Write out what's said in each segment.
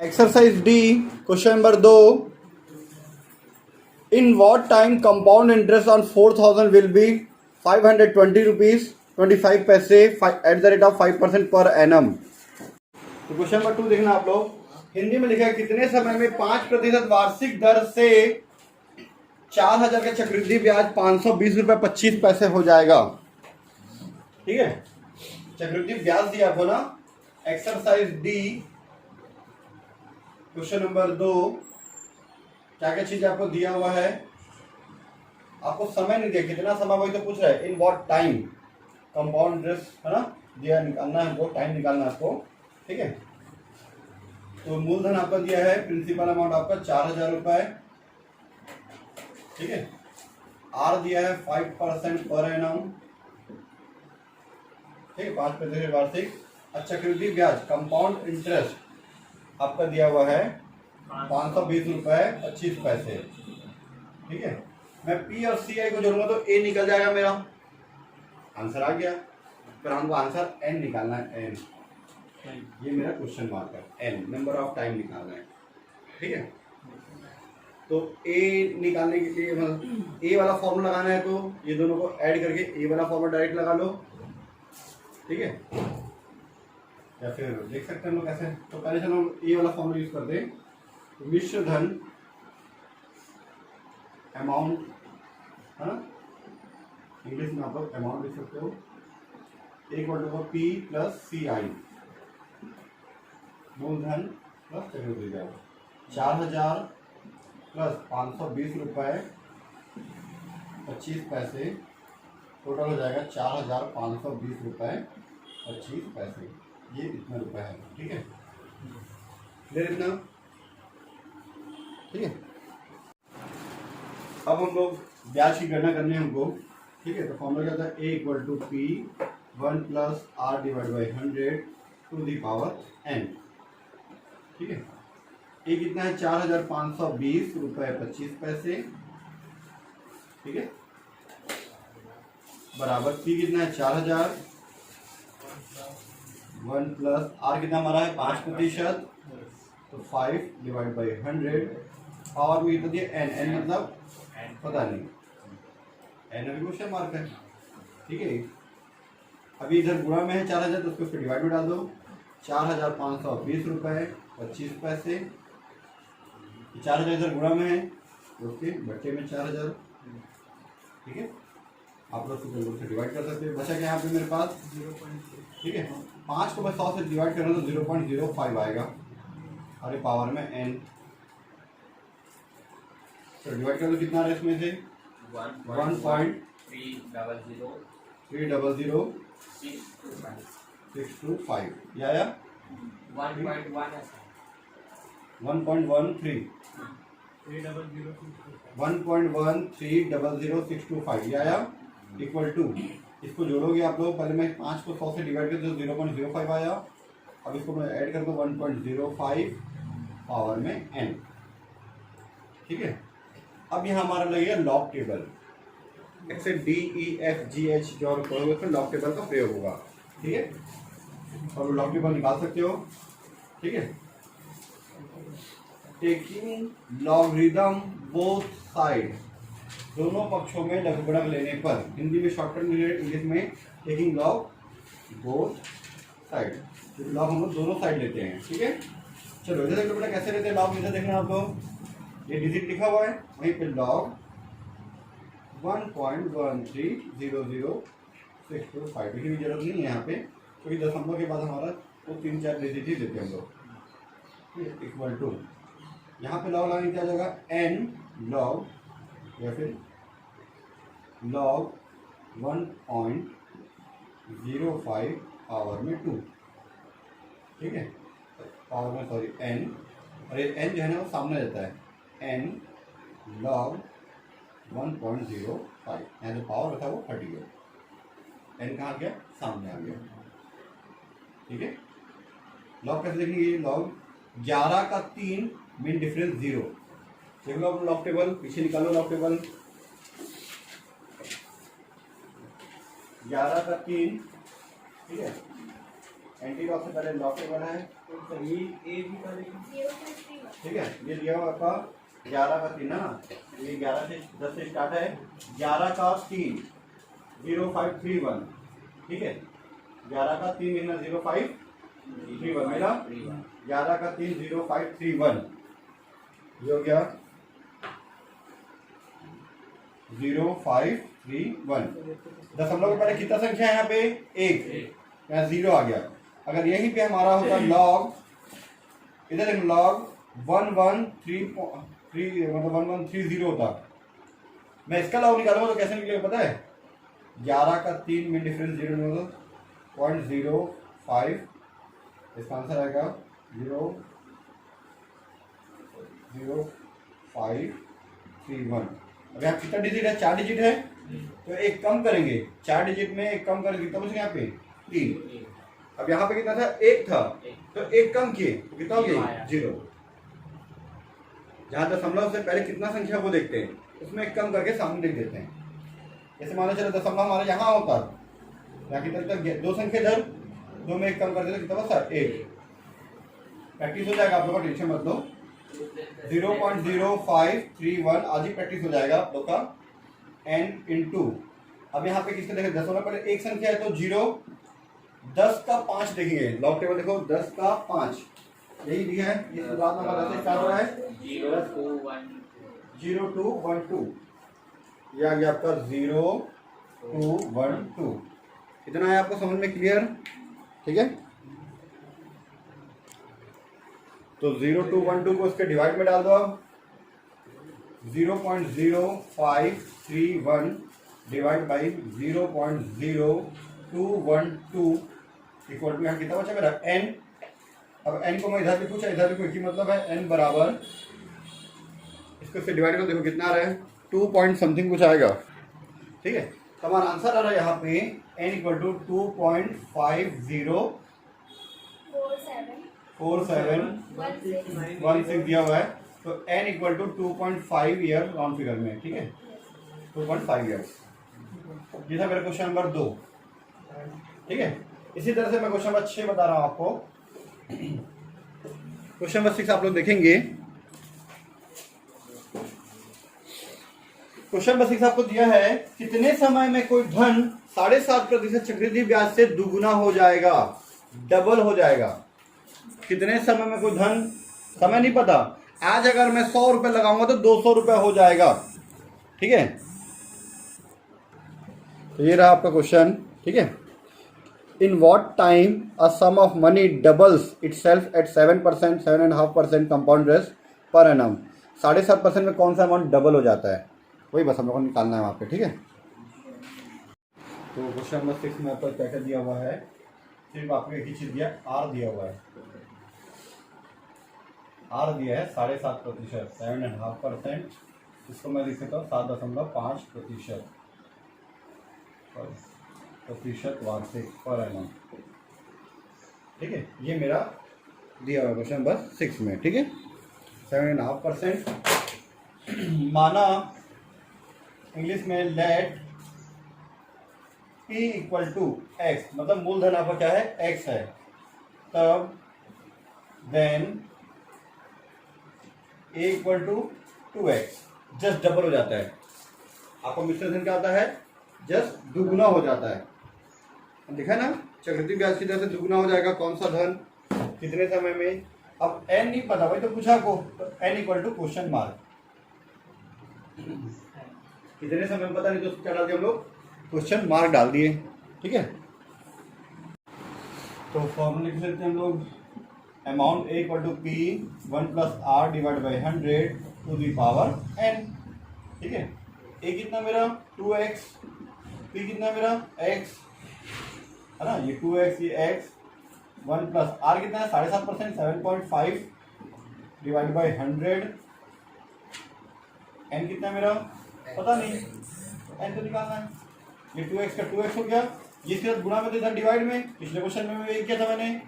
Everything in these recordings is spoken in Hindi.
Exercise D question number 2. In what time compound interest on 4,000 will be 520 rupees 25 पैसे at the rate of 5% per annum. तो क्वेश्चन नंबर 2 देखना आप लोग. हिंदी में लिखा है कितने समय में 5% वार्षिक दर से 4,000 का चक्रवृद्धि ब्याज 520 रुपये 25 पैसे हो जाएगा. ठीक है, चक्रवृद्धि ब्याज दिया आपको ना. Exercise D question number 2. क्या क्या चीज आपको दिया हुआ है, आपको समय नहीं दिया, कितना समय वही तो पूछ रहा है. In what time compound interest है ना दिया, निकालना है हमको, टाइम निकालना है आपको. ठीक है, तो मूलधन आपका दिया है, प्रिंसिपल अमाउंट आपका 4,000 रुपए. ठीक है, आर दिया है 5% पर एनम. ठीक है, 5% वार्षिक. चक्रवृद्धि ब्याज कंपाउंड इंटरेस्ट आपका दिया हुआ है 520 रुपए 25 पैसे. ठीक है, मैं पी और सी आई को जोड़ूंगा तो ए निकल जाएगा मेरा. आंसर आ गया. फिर हमको आंसर एन निकालना है. एन, ये मेरा क्वेश्चन मार्क है. एन नंबर ऑफ टाइम निकालना है. ठीक है, तो ए निकालने के लिए मतलब ए वाला फॉर्मूला लगाना है, तो ये दोनों को ऐड करके ए वाला फॉर्मूला डायरेक्ट लगा लो. ठीक है, या फिर देख सकते हैं हम लोग कैसे. तो पहले चलो हम ए वाला फॉर्मूला यूज करते हैं. मिश्र धन अमाउंट है ना, इंग्लिश में आप लोग अमाउंट लिख सकते हो. एक वर्ड होगा पी प्लस सी आई, मूलधन प्लस चक्रवृद्धि ब्याज. 4,000 प्लस 520 रुपए 25 पैसे, टोटल हो जाएगा 4,520 रुपए 25 पैसे. ये इतना रुपए है. ठीक है, क्लियर इतना. ठीक है, अब हम लोग ब्याज की गणना करनी है हमको. ठीक है, तो फॉर्मूला क्या होता है, A equal to P 1 plus R divide by 100 to the power N. ठीक है, ए कितना है 4,520 रुपए 25 पैसे. ठीक है, बराबर पी कितना है 4,000, 1 प्लस आर कितना हमारा है 5%, तो 5 डिवाइड बाई 100. पावर में कितना दिया एन. एन मतलब पता नहीं, एन अभी क्वेश्चन मार्क है. ठीक है, अभी इधर गुणा में है 4,000, तो उसको फिर डिवाइड में डाल दो. 4,520 रुपए 25 पैसे. 4,000 इधर गुणा में है, तो उसके बच्चे में 4,000. ठीक है, आप लोग से डिवाइड कर सकते हैं. बचा क्या यहाँ पे मेरे पास 0. ठीक है, 5 को मैं 100 से डिवाइड कर रहा हूँ तो 0.05 आएगा. अरे पावर में एन, तो डिवाइड कर दो. कितना है इसमें से 1.3000625 ये आया. 1.1300625 ये आया. इक्वल टू, इसको जोड़ोगे आप लोग. पहले मैं 5 को 100 से डिवाइड कर दो 0.05 आया. अब इसको मैं ऐड कर दो 1.05 पावर में एन. ठीक है, अब यहाँ हमारा लगेगा लॉग टेबल. ऐसे D E F G H जो करोगे फिर लॉग टेबल का प्रयोग होगा. ठीक है, और लॉग टेबल निकाल सकते हो. ठीक है, टेकिंग लॉगरिदम बोथ साइड, दोनों पक्षों में लघुगणक लेने पर. हिंदी में शॉर्टकट इंग्लिश में taking log both side. Log हम लोग दोनों साइड लेते हैं. ठीक है, चलो इधर देखो बेटा कैसे लेते हैं लॉग. इधर देखना आप लोग, ये डिजिट लिखा हुआ है, वहीं पे लॉग 1.1300625 लिखने की जरूरत नहीं है यहाँ पे, क्योंकि दशमलव के बाद हमारा वो 3-4 डिजिट ही देते हैं हम लोग. इक्वल टू, यहाँ पे लॉग लगाने क्या जाएगा एन लॉग, या फिर लॉग 1.05 पावर में 2. ठीक है, पावर में सॉरी एन, और ये एन जो है ना वो सामने रहता है. एन लॉग 1.05, यहाँ जो पावर रखा है वो हट गया. एन कहाँ गया, सामने आ गया. ठीक है, लॉग कैसे देखेंगे, लॉग 11 का 3 मीन डिफरेंस 0. देख लो अपना लॉग टेबल, पीछे निकालो लॉग टेबल. 11 का 3. ठीक है, एंटी लॉग से पहले लॉग टेबल है. ठीक है, ये दिया हुआ आपका 11 का 3 है ना, ये 11 से 10 से स्टार्ट है, 11 का 3 0531, ठीक है, 11 का 3 लिखना 0531 मेरा, 11 का 3 0531, ये हो गया 0531। दशमलव के पहले कितना संख्या है यहाँ पे? 1, यहाँ 0 आ गया। अगर यहीं पे हमारा होता लॉग, इधर एक लॉग 1133 मतलब 1130 होता, मैं इसका लॉग निकालूंगा तो कैसे निकलेगा पता है? 11 का 3 में डिफरेंस 0 0.05, इसका आंसर आएगा 00531। अब यहाँ कितना डिजिट है? 4 डिजिट है, तो एक कम करेंगे, 4 डिजिट में एक कम करेंगे, कितना बचेगा यहाँ पे? 3। अब यहाँ पे कितना था? 1 था, तो एक कम किए, कितना हो गया? 0। जहाँ दशमलव से पहले कितना संख्या वो देखते हैं, उसमें एक कम करके सामने लिख देते हैं। जैसे मान लो चलो दशमलव हमारा यहाँ होता, यहाँ कितना तक 2 संख्या इधर, 2 में एक कम कर देते, कितना बचा? 1। प्रैक्टिस हो जाएगा, आप लोग का टेंशन मत लो। 0.0531 आज ही प्रैक्टिस हो जाएगा आप लोग का। n इंटू, अब यहाँ पे किसके देखें? दशमलव पहले एक संख्या है तो 0, 10 का 5 देखेंगे, लॉग टेबल देखो 10 का 5 यही दिया है, ये शुरुआत नंबर 10 से स्टार्ट हो रहा है, 0212, ये आ गया आपका 0212। इतना है आपको समझ में क्लियर? ठीक है, तो 0212 को इसके डिवाइड में डाल दो आप, 0.0531 डिवाइड बाई 0.0212 इक्वल टू, यहाँ कितना बचा मेरा? n। अब n को मैं इधर भी पूछा, इधर भी पूछी, मतलब है n बराबर, इसको इससे डिवाइड कर देखो कितना आ रहा है? 2 पॉइंट समथिंग कुछ आएगा। ठीक है, तो हमारा आंसर आ रहा है यहाँ पे n इक्वल टू 2.504716 दिया हुआ है, तो n equal to 2.5 year round figure में। ठीक है, 2.5 ईयर्स। ये था मेरा क्वेश्चन नंबर 2। ठीक है, इसी तरह से मैं क्वेश्चन नंबर 6 बता रहा हूं आपको। क्वेश्चन नंबर 6 आप लोग देखेंगे। क्वेश्चन नंबर 6 आपको दिया है, कितने समय में कोई धन 7.5% चक्रवृद्धि ब्याज से दुगुना हो जाएगा, डबल हो जाएगा? कितने समय में कोई धन, समय नहीं पता, आज अगर मैं 100 रुपए लगाऊंगा तो 200 रुपए हो जाएगा। ठीक है, तो ये रहा आपका क्वेश्चन। ठीक है, in what time a sum of money doubles itself at 7%, 7.5% compound interest per annum. 7.5% में कौन सा अमाउंट डबल हो जाता है, वही बस हम लोग को निकालना है वहाँ पे। ठीक है, तो क्वेश्चन नंबर 6 में आपका क्या क्या दिया हुआ है? सिर्फ आपको एक ही चीज दिया, आर दिया हुआ है। आर दिया है 7.5%, 7.5%। इसको मैं लिख सकता हूँ 7.5% वार्षिक पर एनम। ठीक है, ये मेरा दिया हुआ क्वेश्चन नंबर 6 में। ठीक है, 7.5%। माना इंग्लिश में let P equal to x, मतलब मूलधन आपका क्या है? x है, तब then A equal to 2x, just double हो जाता है। आपको मिश्रण क्या आता है? जस्ट दुगुना हो जाता है। देखा ना, चक्रवृद्धि ब्याज की दर से दुगुना हो जाएगा कौन सा धन, कितने समय में? अब n नहीं पता, भाई तो पूछा को, तो n equal to question mark, कितने समय में पता नहीं, तो क्या डाल दिया हम लोग? क्वेश्चन मार्क डाल दिए। ठीक है, तो फॉर्मूला लिख सकते हैं हम लोग, amount A equal to P 1 plus R divide by 100 to the power n। ठीक है, A कितना मेरा? 2x, P कितना मेरा? x, है ना, ये 2x, ये x, 1 प्लस R कितना है? 7.5%, 7.5 डिवाइड बाई 100, n कितना मेरा? पता नहीं, n तो निकालना है। ये 2x का 2x हो गया, ये सिर्फ गुणा में इधर डिवाइड में, पिछले क्वेश्चन में मैं किया था, मैंने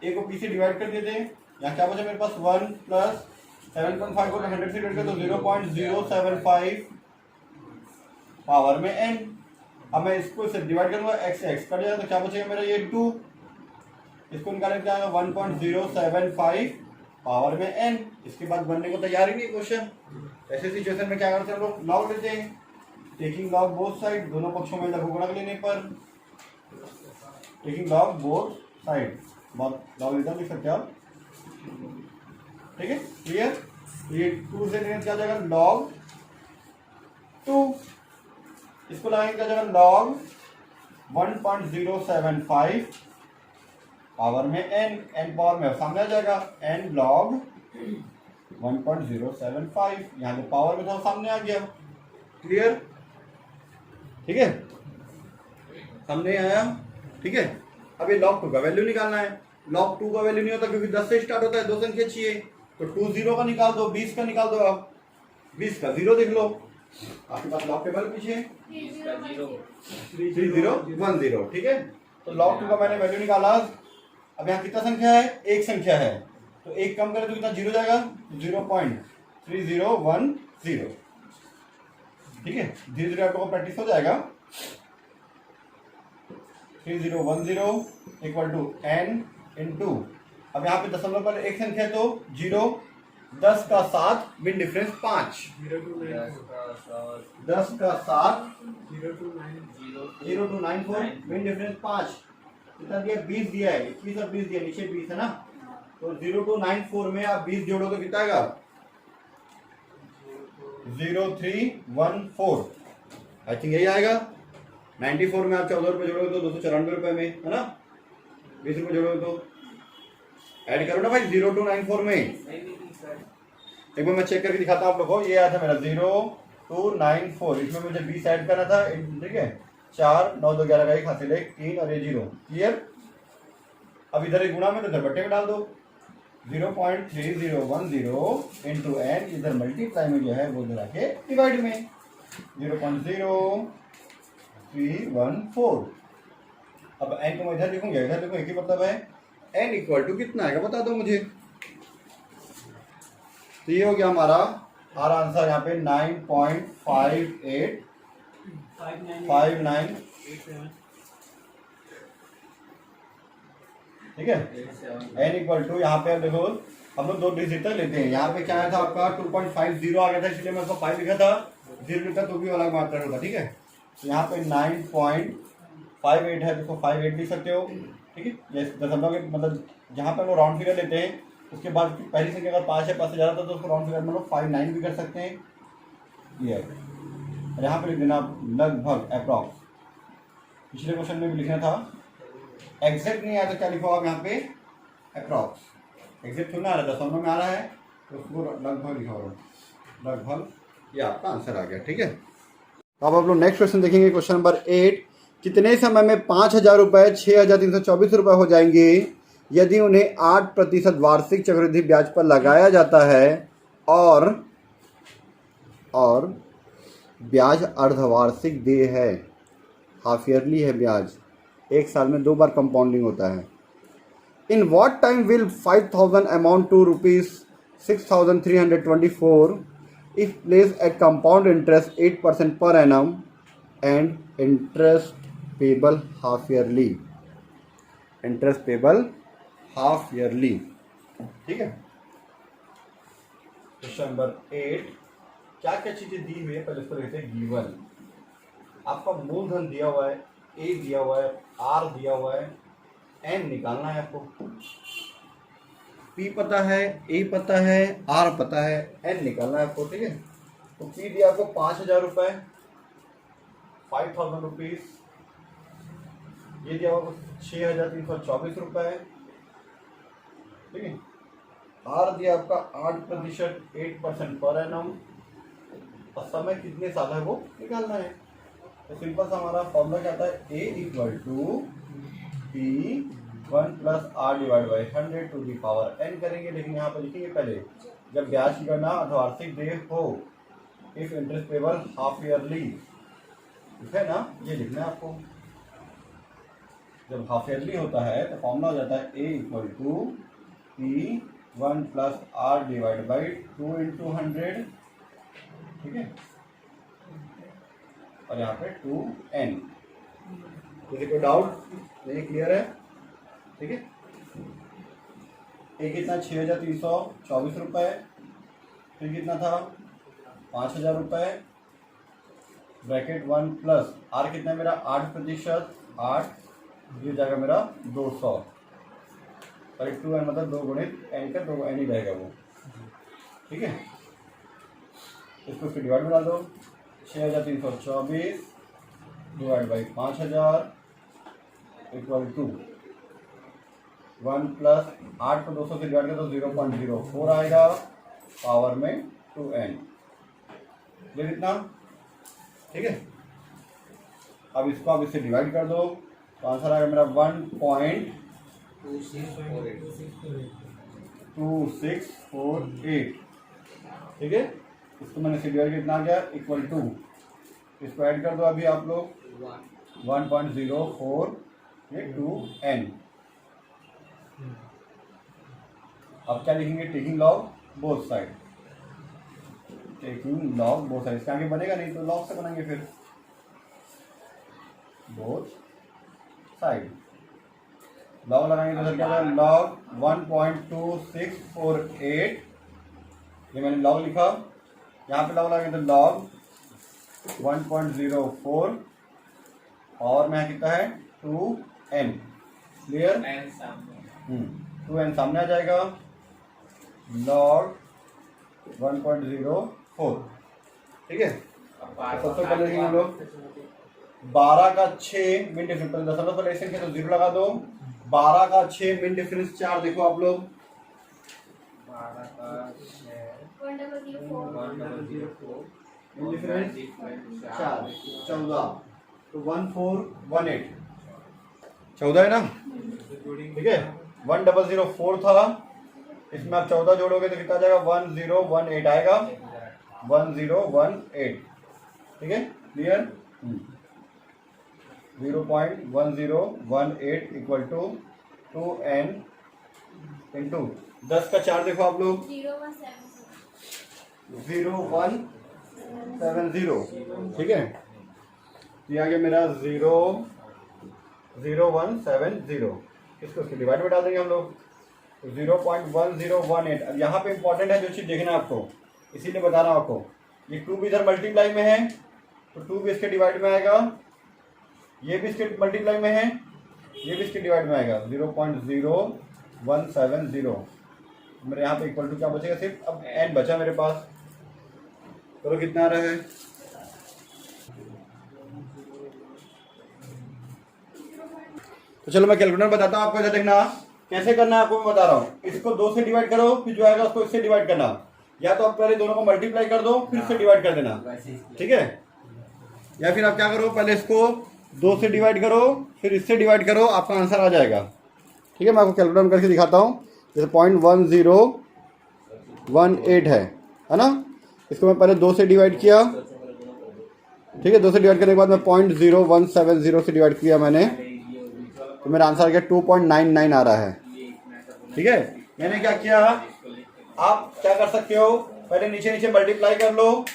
a को p से डिवाइड कर दिए थे। यहाँ क्या बचा मेरे पास? 1 प्लस 7.5 को 100 से डिवाइड कर, तो 0.075 पावर में n। अब मैं इसको इससे डिवाइड करूंगा, x से x कट जाएगा, तो क्या बचेगा मेरा? ये 2। इसको निकालने के लिए 1.075 पावर में n। इसके बाद बनने को तैयार ही नहीं क्वेश्चन। ऐसे सिचुएशन में क्या करते हैं हम लोग, लॉग लेते हैं, टेकिंग लॉग बोथ साइड, दोनों पक्षों में लघुगणक लेने पर taking log both side, log इधर लिख सकते हैं आप, ठीक है, क्लियर। ये 2 से लेने क्या जाएगा लॉग 2, इसको लगाएंगे क्या जाएगा लॉग 1.075 पावर में n पावर में सामने आ जाएगा n लॉग 1.075, यहाँ पे पावर में था सामने आ गया, क्लियर, ठीक है, सामने आया, ठीक है। अब ये log 2 का वैल्यू निकालना है। log 2 का वैल्यू नहीं होता क्योंकि 10 से स्टार्ट होता है, 2 संख्या चाहिए, तो 2 0 का निकाल दो, 20 का निकाल दो, आप 20 का 0 देख लो, आपके पास log टेबल पीछे 3010, ठीक है। तो log 2 का मैंने वैल्यू निकाला। अब यहाँ कितना संख्या है, एक संख्या है, तो एक कम करें तो कितना 0 जाएगा, 0.3010, ठीक है। धीरे धीरे आपको प्रैक्टिस हो जाएगा। 3010 इक्वल टू n इंटू, अब यहाँ पे दशमलव पर एक संख्या है तो 0, 10 का 7 बिन डिफरेंस 5, 10 का 7 0 to 94 बिन डिफरेंस 5, कितना दिया 20 दिया है, 21 और 20 दिया, नीचे 20 है ना, तो 0 to 94 में आप 20 जोड़ो तो कितना आएगा 0314, आई थिंक यही आएगा। 94 में आप 14 रुपये जोड़ोगे तो 294 रुपये में, है ना, 20 रुपये जोड़ोगे तो ऐड करो ना भाई 0 to 94 में। एक बार मैं चेक करके दिखाता हूँ आप लोगों को। ये आया था मेरा 0 to 94, इसमें मुझे 20 ऐड करना था, ठीक है, 4 9 2 11 का 1 हासिल है, 3 और ये 0, क्लियर। अब इधर एक गुणा में तो इधर बट्टे में डाल दो, 0.3010 इंटू n, इधर मल्टीप्लाई में जो है वो इधर आके डिवाइड में 0.0314। अब n को मैं इधर लिखूंगा, इधर लिखूंगा, एक ही मतलब है, n इक्वल टू कितना आएगा बता दो मुझे। तो ये हो गया हमारा आंसर यहाँ पे 9.5859, ठीक है। n इक्वल टू यहाँ पे अब देखो हम लोग 2 डिजिट तक लेते हैं। यहाँ पे क्या आया था आपका 2.50 आ गया था, इसलिए मैं उसको 5 लिखा था, 0 लिखा तो भी अलग मात्रा होगा, ठीक है। तो यहाँ पे 9.58 है, देखो 58 लिख सकते हो, ठीक है। जैसे दशमलव के मतलब जहाँ पे हम लोग राउंड फिगर लेते हैं, उसके बाद पहली संख्या अगर 5 है, 5 से ज़्यादा था तो उसको राउंड फिगर में लोग 59 भी कर सकते हैं, ये और यहाँ पे लिख देना लगभग अप्रॉक्स। पिछले क्वेश्चन में भी लिखना था, एग्जैक्ट नहीं आया तो क्या लिखो आप यहाँ पे अप्रॉक्स, एग्जैक्ट थोड़ा आ रहा है, दशमलव में आ रहा है तो उसको लगभग लिखा होगा, लगभग, ये आपका आंसर आ गया, ठीक है। तो अब आप लोग नेक्स्ट क्वेश्चन देखेंगे, क्वेश्चन नंबर 8। कितने समय में 5,000 रुपये 6,324 रुपये हो जाएंगे यदि उन्हें 8% वार्षिक चक्रवृद्धि ब्याज पर लगाया जाता है और ब्याज अर्धवार्षिक देय है, हाफ ईयरली है ब्याज, एक साल में 2 बार कंपाउंडिंग होता है। In what time will 5,000 amount to ₹6,324 if placed at compound interest 8% per annum and interest payable half yearly, interest payable half yearly, ठीक है। क्वेश्चन नंबर 8, क्या क्या चीजें दी हुई है पहले इसको देखते हैं। गिवन, आपका मूलधन दिया हुआ है, ए दिया हुआ है, आर दिया हुआ है, एन निकालना है आपको, पी पता है, ए पता है, आर पता है, एन निकालना है आपको, ठीक है। तो पी दिया आपको 5,000 रुपये, 5,000 रुपीज, ये दिया आपको 6,324 रुपये, ठीक है। आर दिया आपका 8%, 8% पर एनम, और समय कितने साल है वो निकालना है। तो सिंपल सा हमारा फॉर्मूला क्या आता है, A equal to P 1 plus R divide by 100 to the power N करेंगे। लेकिन यहाँ पर लिखेंगे पहले जब ब्याज की गणना अर्धवार्षिक देय हो, if interest payable half yearly, ठीक है ना, ये लिखना है आपको। जब हाफ ईयरली होता है तो फॉर्मूला हो जाता है A equal to P 1 plus R divide by 2 into 100, ठीक है, और यहाँ पे 2n। किसी को डाउट नहीं, क्लियर है, ठीक है। एक कितना 6,324 रुपये, फिर कितना था 5,000 रुपये, ब्रैकेट 1 प्लस आर कितना है मेरा 8%, 8 ये जाएगा मेरा 200 और 2n मतलब 2 गुणित n का 2 n ही रहेगा वो, ठीक है। इसको फिर डिवाइड में डाल दो, 6,324 divide by 5,000 equal to 1 plus 8 को 200 से डिवाइड कर तो 0.04 आएगा, पावर में 2n, ये कितना, ठीक है। अब इसको आप इससे डिवाइड कर दो तो आंसर आएगा मेरा 1.2648, ठीक है। इसको मैंने से डिवाइड कितना आ गया इक्वल टू, इसको ऐड कर दो अभी आप लोग 1.0482n। अब क्या लिखेंगे, taking log both side, taking log both side, इसके आगे बनेगा नहीं तो लॉग से बनाएंगे फिर बोथ साइड, लॉग लगाएंगे तो क्या होगा लॉग 1.2648, ये मैंने लॉग लिखा, यहाँ पे लॉग लगाएंगे तो लॉग 1.04 और में कितना है 2n, क्लियर, 2n सामने आ जाएगा, लॉग 1.04, ठीक है। सबसे पहले लिखेंगे हम लोग 12 का 6 मिन डिफरेंस, दशमलव पहले ऐसे तो 0 लगा दो, 12 का 6 मिन डिफरेंस 4, देखो आप लोग 12 का 6 मिन डिफरेंस 4 14 तो 1418, 14 है ना, ठीक है। 1004 था, इसमें आप 14 जोड़ोगे तो कितना आ जाएगा 1018 आएगा, 1018, ठीक है, clear. 0.1018 equal to 2n into 10 का 4 देखो आप लोग 0170, ठीक है, ये आ गया मेरा 00170, इसको उसके डिवाइड में डाल देंगे हम लोग 0.1018। अब यहाँ पे इंपॉर्टेंट है जो चीज़ देखना है आपको, इसीलिए बता रहा हूँ आपको, ये 2 भी इधर मल्टीप्लाई में है तो 2 भी इसके डिवाइड में आएगा, ये भी इसके मल्टीप्लाई में है, ये भी इसके डिवाइड में आएगा 0.0170, मेरे यहाँ पे इक्वल टू क्या बचेगा, सिर्फ अब n बचा मेरे पास, चलो कितना आ रहा है, तो चलो मैं कैलकुलेटर बताता हूँ आपको, इधर देखना कैसे करना है आपको मैं बता रहा हूँ। इसको 2 से डिवाइड करो, फिर जो आएगा उसको इससे डिवाइड करना, या तो आप पहले दोनों को मल्टीप्लाई कर दो फिर इससे डिवाइड कर देना, ठीक है, या फिर आप क्या करो पहले इसको 2 से डिवाइड करो फिर इससे डिवाइड करो, आपका आंसर आ जाएगा, ठीक है। मैं आपको कैलकुलेटर करके दिखाता हूँ, जैसे 0.1018 है ना, इसको मैं पहले 2 से डिवाइड किया, ठीक है, 2 से डिवाइड करने के बाद मैं 0.0170 से डिवाइड किया मैंने, तो मेरा आंसर आ गया 2.99 आ रहा है, ठीक है। मैंने क्या किया, आप क्या कर सकते हो, पहले नीचे नीचे मल्टीप्लाई कर लो,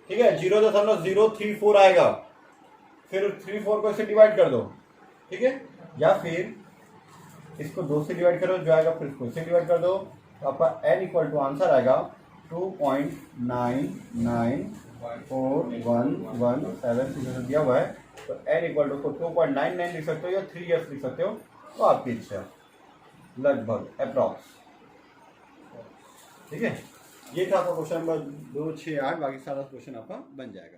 ठीक है, 0.034 आएगा, फिर 34 को इससे डिवाइड कर दो, ठीक है, या फिर इसको 2 से डिवाइड करो, जो आएगा फिर इसको इससे डिवाइड कर दो, तो आपका n इक्वल टू आंसर आएगा 2.994117 दिया हुआ है, तो n इक्वल टू 2.99 लिख सकते हो या 3 years लिख सकते हो, तो आपकी इच्छा, लगभग अप्रॉक्स, ठीक है। ये था आपका क्वेश्चन नंबर 268, बाकी सारा क्वेश्चन आपका बन जाएगा।